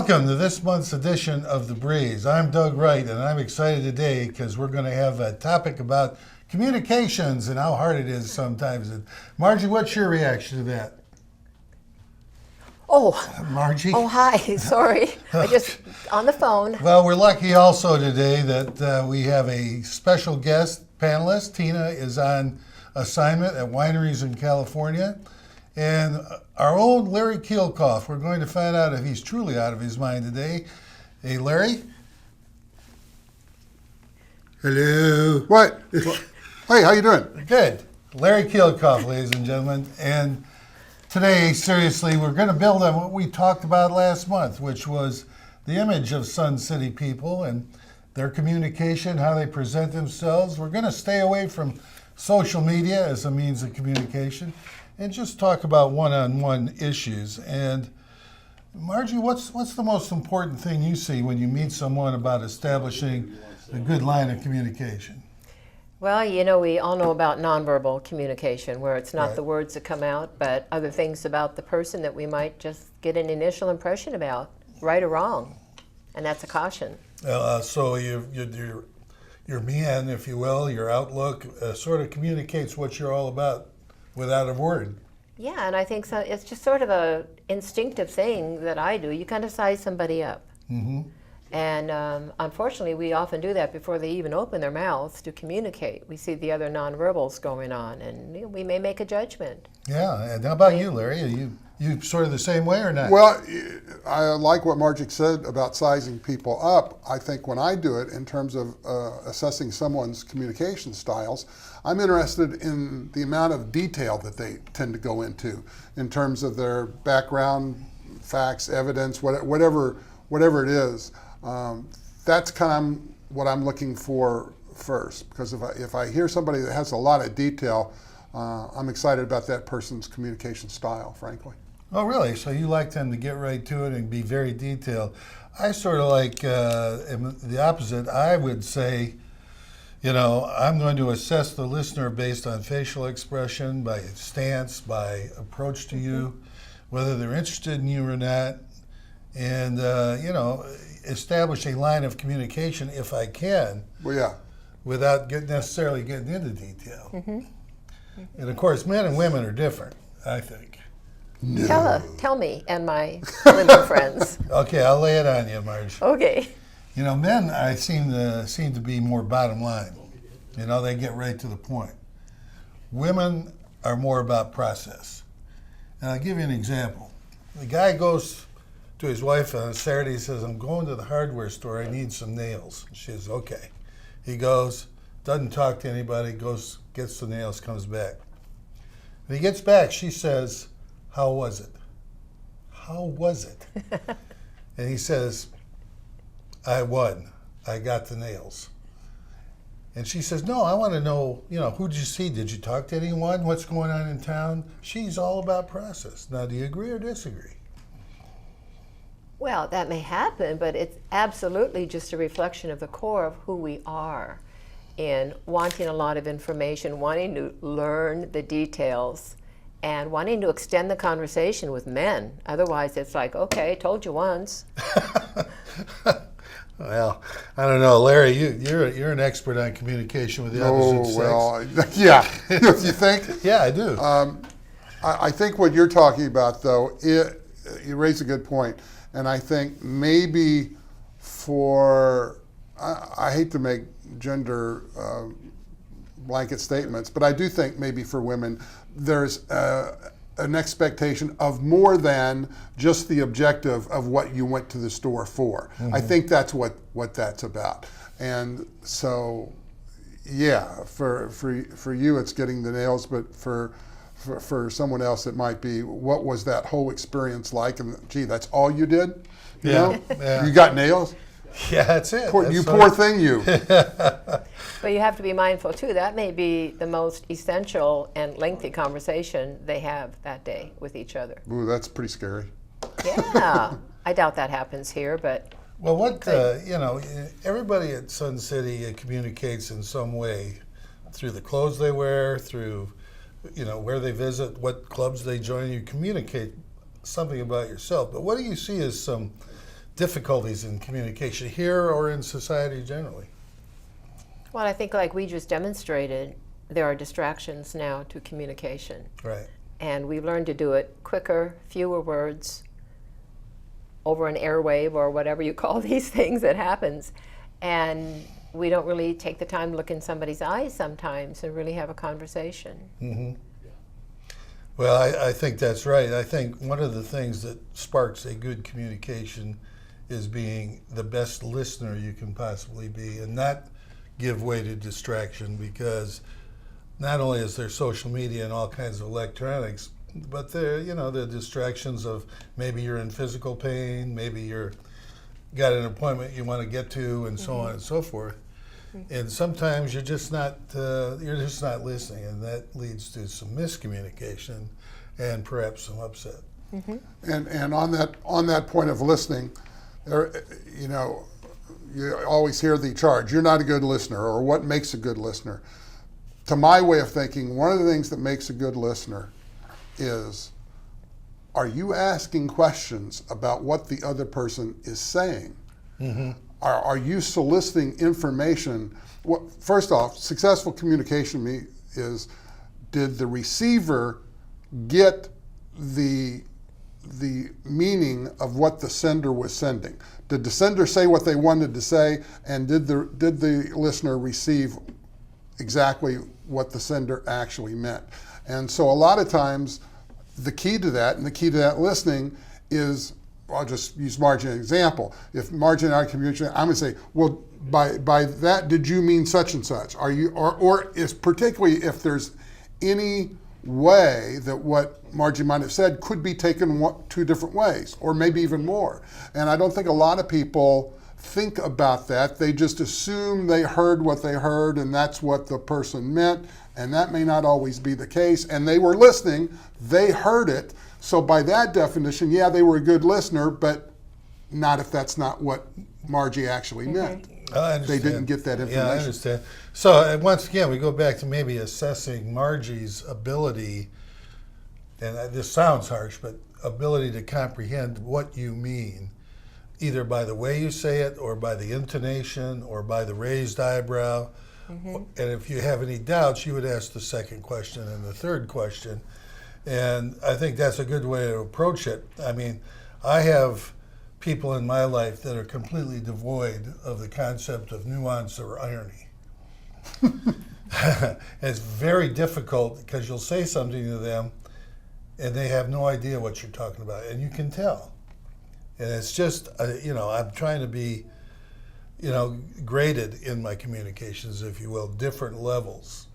Welcome to this month's edition of The Breeze. I'm Doug Wright, and I'm excited today because we're going to have a topic about communications and how hard it is sometimes. And Margie, what's your reaction to that? Oh, Margie? oh, hi. Sorry. I just on the phone. Well, we're lucky also today that we have a special guest panelist. Tina is on assignment at wineries in California. And our own Larry Keilkopf, we're going to find out if he's truly out of his mind today. Hey, Larry? Hello. What? Hey, how you doing? Good. Larry Keilkopf, ladies and gentlemen. And today, seriously, we're going to build on what we talked about last month, which was the image of Sun City people and their communication, how they present themselves. We're going to stay away from social media as a means of communication and just talk about one-on-one issues. And Margie, what's the most important thing you see when you meet someone about establishing a good line of communication? Well, you know, we all know about nonverbal communication, where it's not Right. the words that come out, but other things about the person that we might just get an initial impression about, right or wrong. And that's a caution. So your man, if you will, your outlook sort of communicates what you're all about without a word. Yeah, and I think so. It's just sort of a instinctive thing that I do. You kind of size somebody up. Mm-hmm. And unfortunately, we often do that before they even open their mouths to communicate. We see the other nonverbals going on, and you know, we may make a judgment. Yeah, and how about you, Larry? Are you sort of the same way or not? Well, I like what Margie said about sizing people up. I think when I do it in terms of assessing someone's communication styles, I'm interested in the amount of detail that they tend to go into in terms of their background, facts, evidence, whatever it is. That's kind of what I'm looking for first, because if I hear somebody that has a lot of detail, I'm excited about that person's communication style, frankly. Oh, really? So you like them to get right to it and be very detailed. I sort of like the opposite. I would say, you know, I'm going to assess the listener based on facial expression, by stance, by approach to you, whether they're interested in you or not, and, you know, establish a line of communication if I can. Well, yeah. Without necessarily getting into detail. Mm-hmm. And of course, men and women are different, I think. No. Tell me and my women friends. Okay, I'll lay it on you, Marge. Okay. You know, men I seem to be more bottom line. You know, they get right to the point. Women are more about process. And I'll give you an example. The guy goes to his wife on Saturday. He says, "I'm going to the hardware store. I need some nails." She says, "Okay." He goes, doesn't talk to anybody, goes, gets the nails, comes back. When he gets back, she says, "How was it? How was it?" And he says, "I won. I got the nails." And she says, "No, I want to know, you know, who did you see? Did you talk to anyone? What's going on in town?" She's all about process. Now, do you agree or disagree? Well, that may happen, but it's absolutely just a reflection of the core of who we are, in wanting a lot of information, wanting to learn the details, and wanting to extend the conversation with men. Otherwise, it's like, okay, told you once. Well, I don't know, Larry. You're an expert on communication with the opposite sex. Oh, well, yeah. You think? Yeah, I do. I think what you're talking about, though, you raise a good point. And I think maybe I hate to make gender blanket statements, but I do think maybe for women, there's an expectation of more than just the objective of what you went to the store for. Mm-hmm. I think that's what that's about. And so, yeah, for you, it's getting the nails, but for someone else, it might be, what was that whole experience like? And gee, that's all you did? You know? Yeah. You got nails? Yeah, that's it. Poor thing, you. But you have to be mindful, too. That may be the most essential and lengthy conversation they have that day with each other. Ooh, that's pretty scary. Yeah. I doubt that happens here, but... Well, you know, everybody at Sun City communicates in some way through the clothes they wear, through, you know, where they visit, what clubs they join. You communicate something about yourself. But what do you see as some difficulties in communication here or in society generally? Well, I think like we just demonstrated, there are distractions now to communication. Right. And we've learned to do it quicker, fewer words, over an airwave or whatever you call these things that happens. And we don't really take the time to look in somebody's eyes sometimes and really have a conversation. Mm-hmm. Well, I think that's right. I think one of the things that sparks a good communication is being the best listener you can possibly be and not give way to distraction, because not only is there social media and all kinds of electronics, but there, the distractions of maybe you're in physical pain, maybe you're got an appointment you want to get to, and so on and so forth. And sometimes you're just not listening, and that leads to some miscommunication and perhaps some upset. And on that point of listening, you always hear the charge, you're not a good listener, or what makes a good listener. To my way of thinking, one of the things that makes a good listener is, are you asking questions about what the other person is saying? Mm-hmm. Are you soliciting information? Well, first off, successful communication to me is, did the receiver get the meaning of what the sender was sending? Did the sender say what they wanted to say, and did the listener receive exactly what the sender actually meant? And so a lot of times, the key to that listening is, I'll just use Margie as an example. If Margie and I communicate, I'm going to say, well, by that, did you mean such and such? Are you, or is particularly if there's any way that what Margie might have said could be taken two different ways, or maybe even more. And I don't think a lot of people think about that. They just assume they heard what they heard and that's what the person meant, and that may not always be the case. And they were listening, they heard it, so by that definition, yeah, they were a good listener, but not if that's not what Margie actually meant. I understand. They didn't get that information. Yeah, I understand. So once again, we go back to maybe assessing Margie's ability, and this sounds harsh, but ability to comprehend what you mean, either by the way you say it, or by the intonation, or by the raised eyebrow. And if you have any doubts, you would ask the second question and the third question. And I think that's a good way to approach it. I mean, I have people in my life that are completely devoid of the concept of nuance or irony. It's very difficult because you'll say something to them and they have no idea what you're talking about, and you can tell. And it's just, I'm trying to be, graded in my communications, if you will, different levels.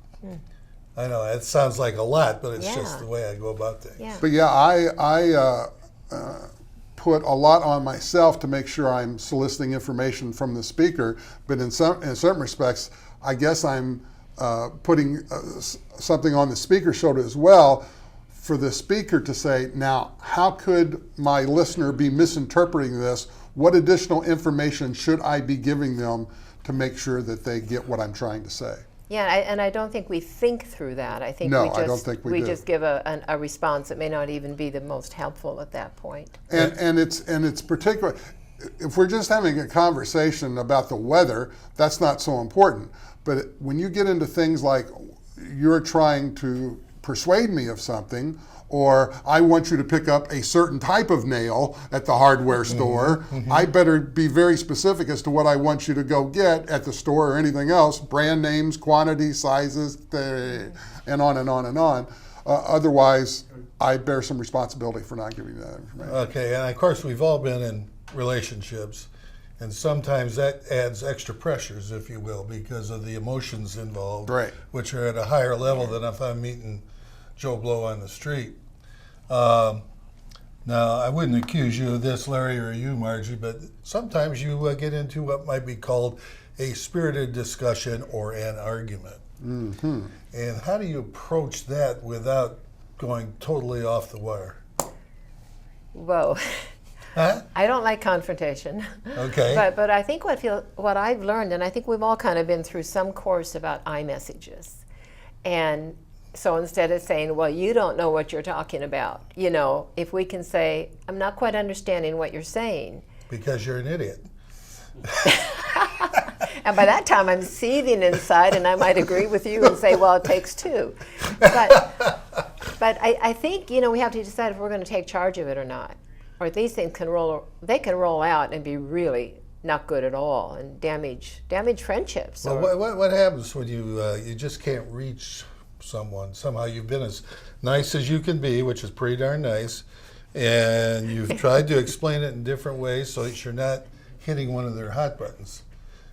I know it sounds like a lot, but it's just the way I go about things. Yeah. But yeah, I put a lot on myself to make sure I'm soliciting information from the speaker. But in certain respects, I guess I'm putting something on the speaker's shoulder as well, for the speaker to say, now, how could my listener be misinterpreting this? What additional information should I be giving them to make sure that they get what I'm trying to say? Yeah, and I don't think we think through that. I think No, we just, I don't think we do. just give a response that may not even be the most helpful at that point. And it's particular. If we're just having a conversation about the weather, that's not so important. But when you get into things like you're trying to persuade me of something, or I want you to pick up a certain type of nail at the hardware store, I better be very specific as to what I want you to go get at the store or anything else, brand names, quantities, sizes, and on and on and on. Otherwise, I bear some responsibility for not giving you that information. Okay, and of course we've all been in relationships, and sometimes that adds extra pressures, if you will, because of the emotions involved, Right. which are at a higher level than if I'm meeting Joe Blow on the street. Now, I wouldn't accuse you of this, Larry, or you, Margie, but sometimes you get into what might be called a spirited discussion or an argument. Mm-hmm. And how do you approach that without going totally off the wire? Whoa. Huh? I don't like confrontation. Okay. But I think what I've learned, and I think we've all kind of been through some course about iMessages. And so instead of saying, well, you don't know what you're talking about, if we can say, I'm not quite understanding what you're saying. because you're an idiot. And by that time, I'm seething inside, and I might agree with you and say, well, it takes two. But I think, we have to decide if we're going to take charge of it or not. Or these things can roll out and be really not good at all and damage friendships. Well, what happens when you just can't reach someone? Somehow you've been as nice as you can be, which is pretty darn nice, and you've tried to explain it in different ways so that you're not hitting one of their hot buttons.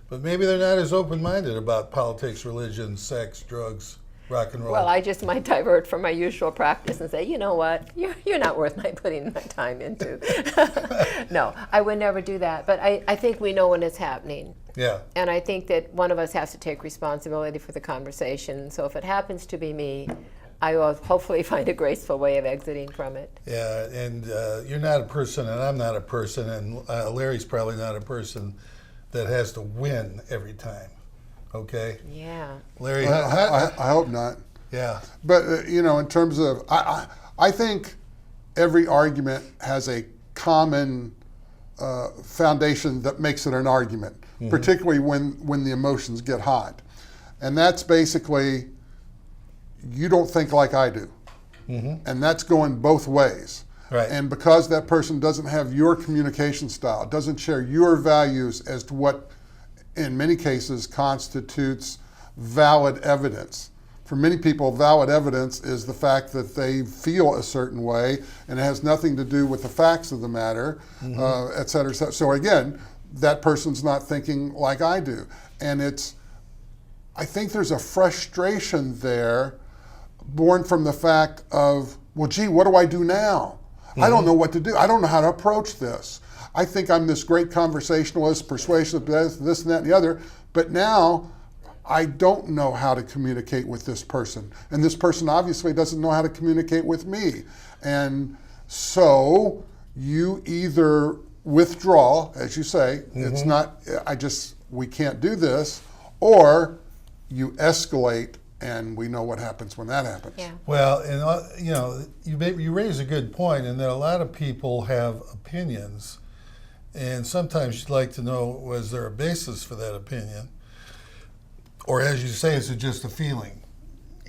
But maybe they're not as open-minded about politics, religion, sex, drugs, rock and roll. Well, I just might divert from my usual practice and say, you know what, you're not worth my putting my time into. No, I would never do that. But I think we know when it's happening. Yeah. And I think that one of us has to take responsibility for the conversation. So if it happens to be me, I will hopefully find a graceful way of exiting from it. Yeah, and you're not a person, and I'm not a person, and Larry's probably not a person that has to win every time. Okay? Yeah. Larry, I hope not. yeah. But in terms of, I think every argument has a common foundation that makes it an argument, particularly when the emotions get hot, and that's basically you don't think like I do, and that's going both ways. Right. And because that person doesn't have your communication style, doesn't share your values as to what, in many cases, constitutes valid evidence. For many people, valid evidence is the fact that they feel a certain way, and it has nothing to do with the facts of the matter, et cetera, et cetera. So again, that person's not thinking like I do. And I think there's a frustration there born from the fact of, well, gee, what do I do now? I don't know what to do. I don't know how to approach this. I think I'm this great conversationalist, persuasive, this and that and the other, but now I don't know how to communicate with this person. And this person obviously doesn't know how to communicate with me. And so you either withdraw, as you say, it's not, we can't do this, or you escalate, and we know what happens when that happens. Yeah. Well, and you raise a good point, in that a lot of people have opinions, and sometimes you'd like to know, was there a basis for that opinion? Or as you say, is it just a feeling?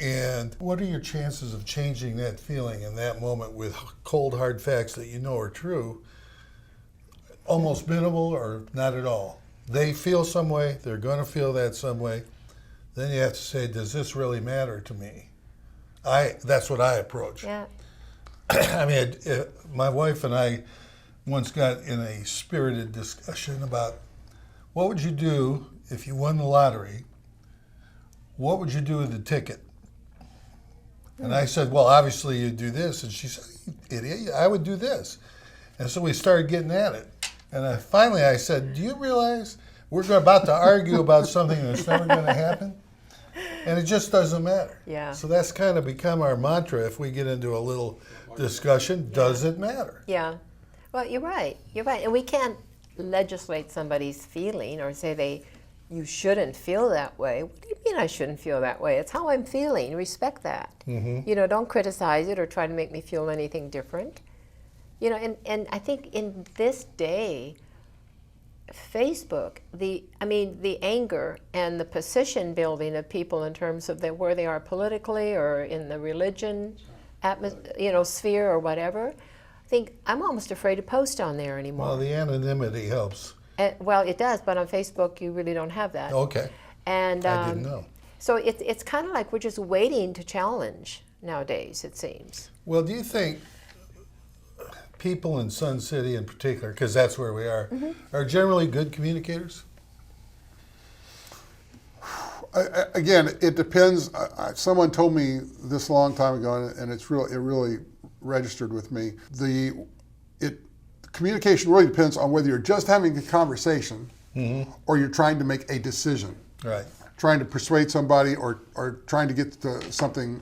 And what are your chances of changing that feeling in that moment with cold, hard facts that you know are true? Almost minimal or not at all. They feel some way, they're going to feel that some way. Then you have to say, does this really matter to me? That's what I approach. Yeah. I mean, my wife and I once got in a spirited discussion about what would you do if you won the lottery? What would you do with the ticket? And I said, well, obviously you'd do this. And she said, idiot, I would do this. And so we started getting at it. And finally I said, do you realize we're about to argue about something that's never going to happen? And it just doesn't matter. Yeah. So that's kind of become our mantra if we get into a little discussion, does it matter? Yeah. Well, you're right. You're right. And we can't legislate somebody's feeling or say you shouldn't feel that way. What do you mean I shouldn't feel that way? It's how I'm feeling. Respect that. Don't criticize it or try to make me feel anything different. And I think in this day, Facebook, the anger and the position building of people in terms of where they are politically or in the religion, sphere or whatever, I think I'm almost afraid to post on there anymore. Well, the anonymity helps. Well, it does, but on Facebook you really don't have that. Okay. And I didn't know. So it's kind of like we're just waiting to challenge nowadays, it seems. Well, do you think people in Sun City in particular, because that's where we are generally good communicators? Again, it depends. Someone told me this a long time ago, and it really registered with me. Communication really depends on whether you're just having a conversation or you're trying to make a decision. Right. Trying to persuade somebody or trying to get to something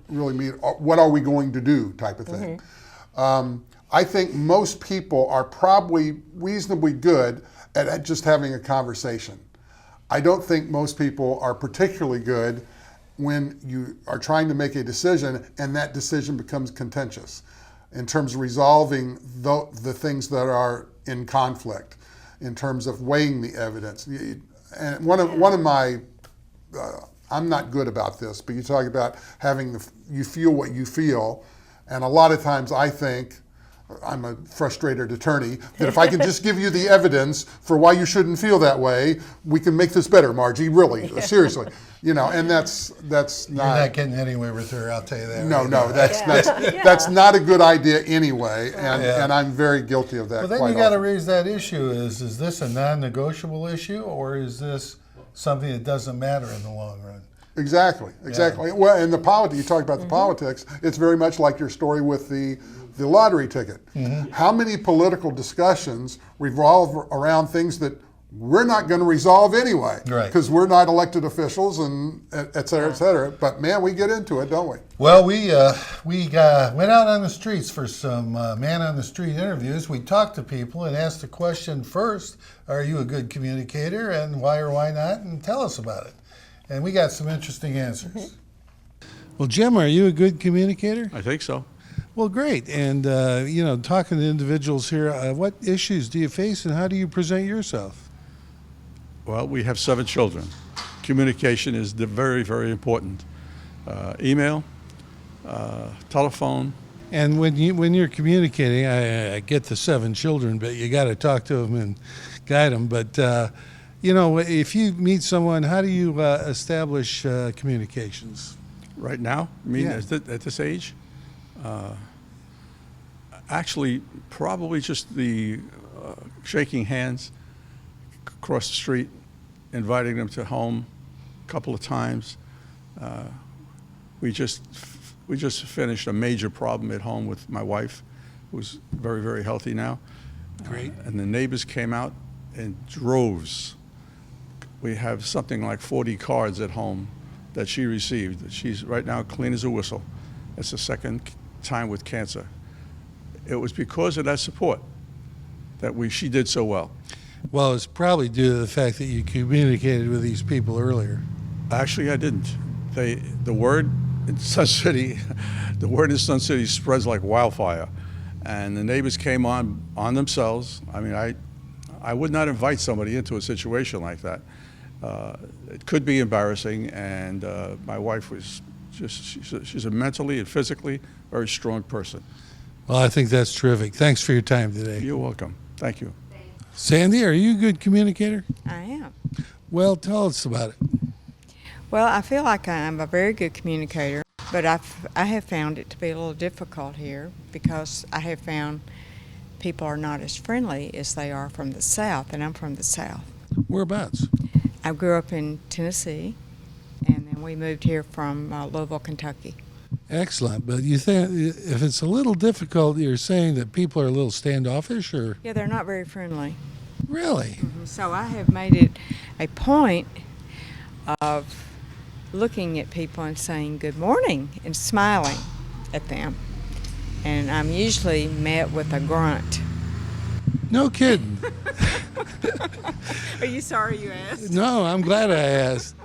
really mean. What are we going to do type of thing. I think most people are probably reasonably good at just having a conversation. I don't think most people are particularly good when you are trying to make a decision and that decision becomes contentious in terms of resolving the things that are in conflict in terms of weighing the evidence. And one of my, I'm not good about this, but you talk about having you feel what you feel, and a lot of times I think, I'm a frustrated attorney, that if I can just give you the evidence for why you shouldn't feel that way, we can make this better, Margie, really, seriously. And that's not... You're not getting anywhere with her, I'll tell you that. No, right no, now. that's not a good idea anyway, and I'm very guilty of that. Well, then quite you got to often. raise that issue: is this a non-negotiable issue, or is this something that doesn't matter in the long run? Exactly. Well, and the politics, you talked about the politics, it's very much like your story with the lottery ticket. How many political discussions revolve around things that we're not going to resolve anyway, Right. because we're not elected officials, and et cetera, et cetera. But man, we get into it, don't we? Well, we went out on the streets for some man on the street interviews. We talked to people and asked the question first: are you a good communicator, and why or why not? And tell us about it. And we got some interesting answers. Well, Jim, are you a good communicator? I think so. Well, great. And, talking to individuals here, what issues do you face and how do you present yourself? Well, we have 7 children. Communication is very, very important. Email, telephone. And when you're communicating, I get the 7 children, but you got to talk to them and guide them. But, if you meet someone, how do you establish communications? Right now, I mean, Yeah. at this age, actually, probably just the shaking hands across the street, inviting them to home a couple of times. We just finished a major problem at home with my wife, who's very, very healthy now. Great. And the neighbors came out in droves. We have something like 40 cards at home that she received. She's right now clean as a whistle. It's the second time with cancer. It was because of that support that she did so well. Well, it's probably due to the fact that you communicated with these people earlier. Actually, I didn't. The word in Sun City, spreads like wildfire, and the neighbors came on themselves. I mean, I would not invite somebody into a situation like that. It could be embarrassing, and my wife was she's a mentally and physically very strong person. Well, I think that's terrific. Thanks for your time today. You're welcome. Thank you. Sandy, are you a good communicator? I am. Well, tell us about it. Well, I feel like I'm a very good communicator, but I have found it to be a little difficult here because I have found people are not as friendly as they are from the South, and I'm from the South. Whereabouts? I grew up in Tennessee, and then we moved here from Louisville, Kentucky. Excellent. But you think if it's a little difficult, you're saying that people are a little standoffish, or Yeah, they're not very friendly. really? So I have made it a point of looking at people and saying good morning and smiling at them. And I'm usually met with a grunt. No kidding. Are you sorry you asked? No, I'm glad I asked.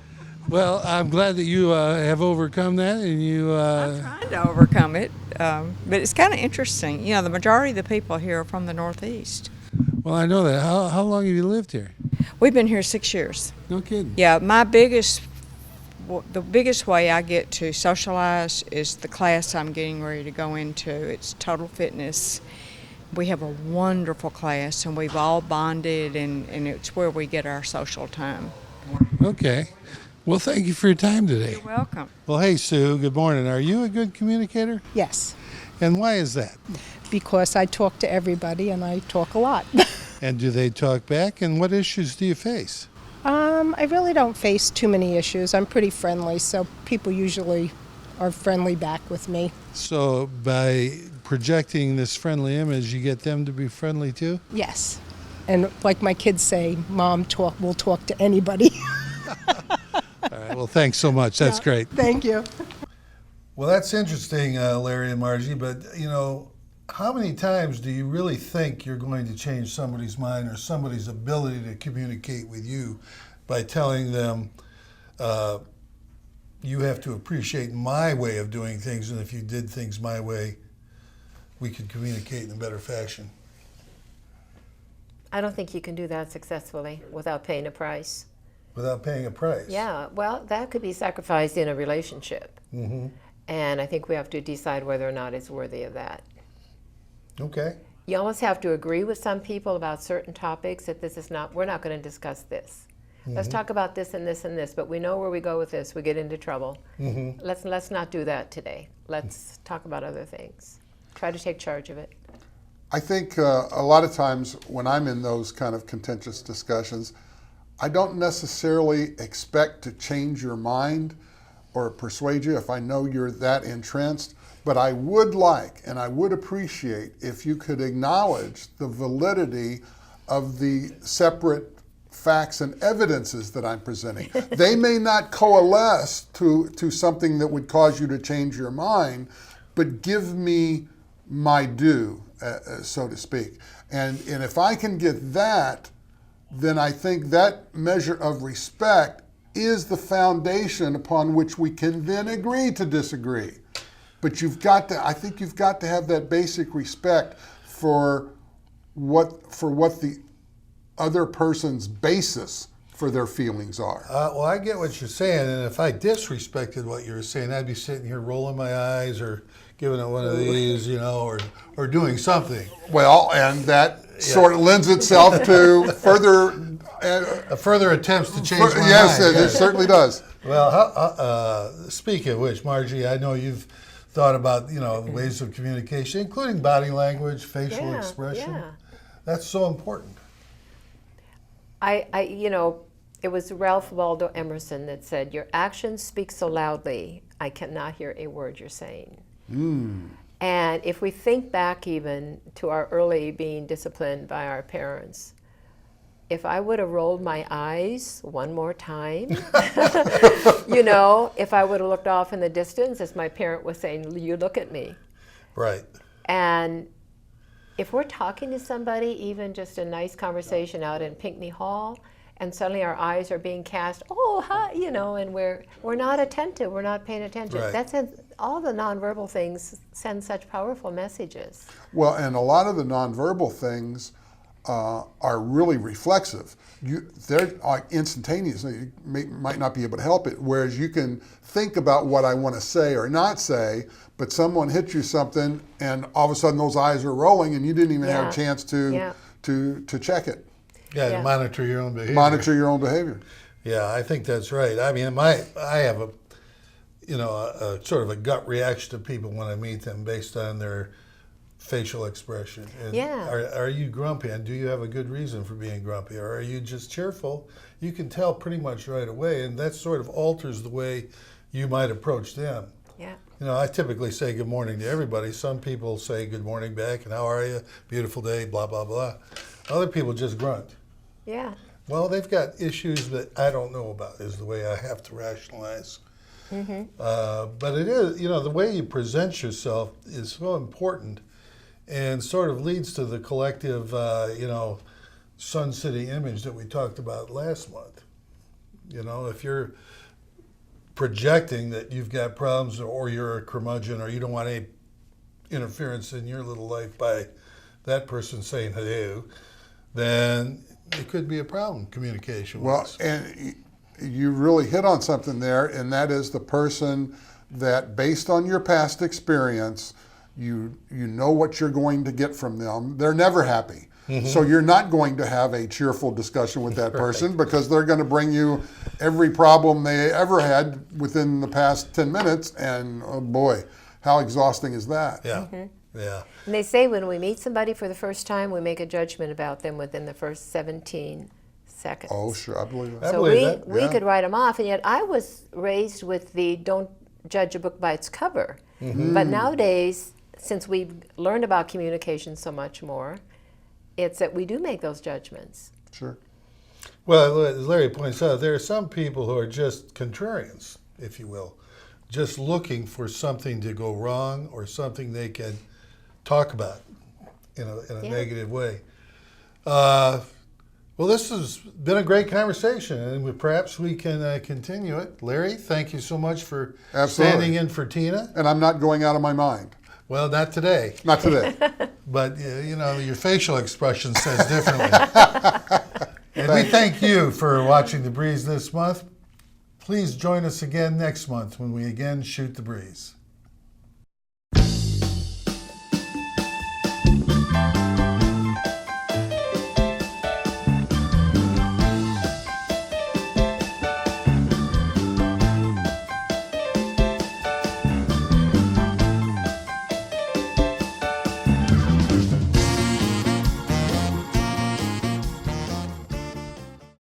Well, I'm glad that you have overcome that, and you. I'm trying to overcome it, but it's kind of interesting. The majority of the people here are from the Northeast. Well, I know that. How long have you lived here? We've been here 6 years. No kidding. Yeah, the biggest way I get to socialize is the class I'm getting ready to go into. It's Total Fitness. We have a wonderful class, and we've all bonded, and it's where we get our social time. Okay. Well, thank you for your time today. You're welcome. Well, hey, Sue, good morning. Are you a good communicator? Yes, And why is that? because I talk to everybody and I talk a lot. And do they talk back? And what issues do you face? I really don't face too many issues. I'm pretty friendly, so people usually are friendly back with me. So by projecting this friendly image, you get them to be friendly too? Yes. And like my kids say, Mom will talk to anybody. All right. Well, thanks so much. That's great. Thank you. Well, that's interesting, Larry and Margie, but how many times do you really think you're going to change somebody's mind or somebody's ability to communicate with you by telling them you have to appreciate my way of doing things, and if you did things my way, we could communicate in a better fashion? I don't think you can do that successfully without paying a price. without paying a price. Yeah, well, that could be sacrificed in a relationship. Mm-hmm. And I think we have to decide whether or not it's worthy of that. Okay. You almost have to agree with some people about certain topics that this is not, we're not going to discuss this. Let's talk about this and this and this, but we know where we go with this, we get into trouble. Let's not do that today. Let's talk about other things. Try to take charge of it. I think a lot of times when I'm in those kind of contentious discussions, I don't necessarily expect to change your mind or persuade you if I know you're that entrenched, but I would like and I would appreciate if you could acknowledge the validity of the separate facts and evidences that I'm presenting. They may not coalesce to something that would cause you to change your mind, but give me my due, so to speak. And if I can get that, then I think that measure of respect is the foundation upon which we can then agree to disagree. But I think you've got to have that basic respect for what the other person's basis for their feelings are. Well, I get what you're saying, and if I disrespected what you were saying, I'd be sitting here rolling my eyes or giving it one of these, or doing something. Well, and that sort of lends itself to Further attempts to change my yes, mind. it certainly does. Well, speaking of which, Margie, I know you've thought about the ways of communication, including body language, facial expression. Yeah. That's so important. It was Ralph Waldo Emerson that said, "Your actions speak so loudly, I cannot hear a word you're saying." And if we think back even to our early being disciplined by our parents, if I would have rolled my eyes one more time, if I would have looked off in the distance as my parent was saying, "You look at me." Right. And if we're talking to somebody, even just a nice conversation out in Pinckney Hall, and suddenly our eyes are being cast, oh, hi, and we're not attentive, we're not paying attention. Right. That's all the nonverbal things send such powerful messages. Well, and a lot of the nonverbal things are really reflexive. They're like instantaneous. You might not be able to help it. Whereas you can think about what I want to say or not say, but someone hits you something, and all of a sudden those eyes are rolling, and you didn't even have a chance to check it. Yeah, Yeah. to monitor your own behavior. Monitor your own behavior. Yeah, I think that's right. I mean, I have a sort of a gut reaction to people when I meet them based on their facial expression. And Yeah. Are you grumpy, and do you have a good reason for being grumpy, or are you just cheerful? You can tell pretty much right away, and that sort of alters the way you might approach them. Yeah. I typically say good morning to everybody. Some people say good morning back, and how are you? Beautiful day, blah, blah, blah. Other people just grunt. Yeah. Well, they've got issues that I don't know about, is the way I have to rationalize. But it is, the way you present yourself is so important and sort of leads to the collective, Sun City image that we talked about last month. If you're projecting that you've got problems or you're a curmudgeon or you don't want any interference in your little life by that person saying hello, then it could be a problem communication-wise. Well, and you really hit on something there, and that is the person that, based on your past experience, you know what you're going to get from them. They're never happy. So you're not going to have a cheerful discussion with that person because they're going to bring you every problem they ever had within the past 10 minutes, and oh boy, how exhausting is that? Yeah, yeah. And they say when we meet somebody for the first time, we make a judgment about them within the first 17 seconds. Oh, sure, I believe that. I So believe that, we yeah. could write them off, and yet I was raised with the don't judge a book by its cover. But nowadays, since we've learned about communication so much more, it's that we do make those judgments. Sure. Well, as Larry points out, there are some people who are just contrarians, if you will, just looking for something to go wrong or something they can talk about in a negative way. Well, this has been a great conversation, and perhaps we can continue it. Larry, thank you so much for Absolutely. standing in for Tina. And I'm not going out of my mind. Well, not today, Not today. but you know, your facial expression says differently. And we thank you for watching The Breeze this month. Please join us again next month when we again shoot the breeze.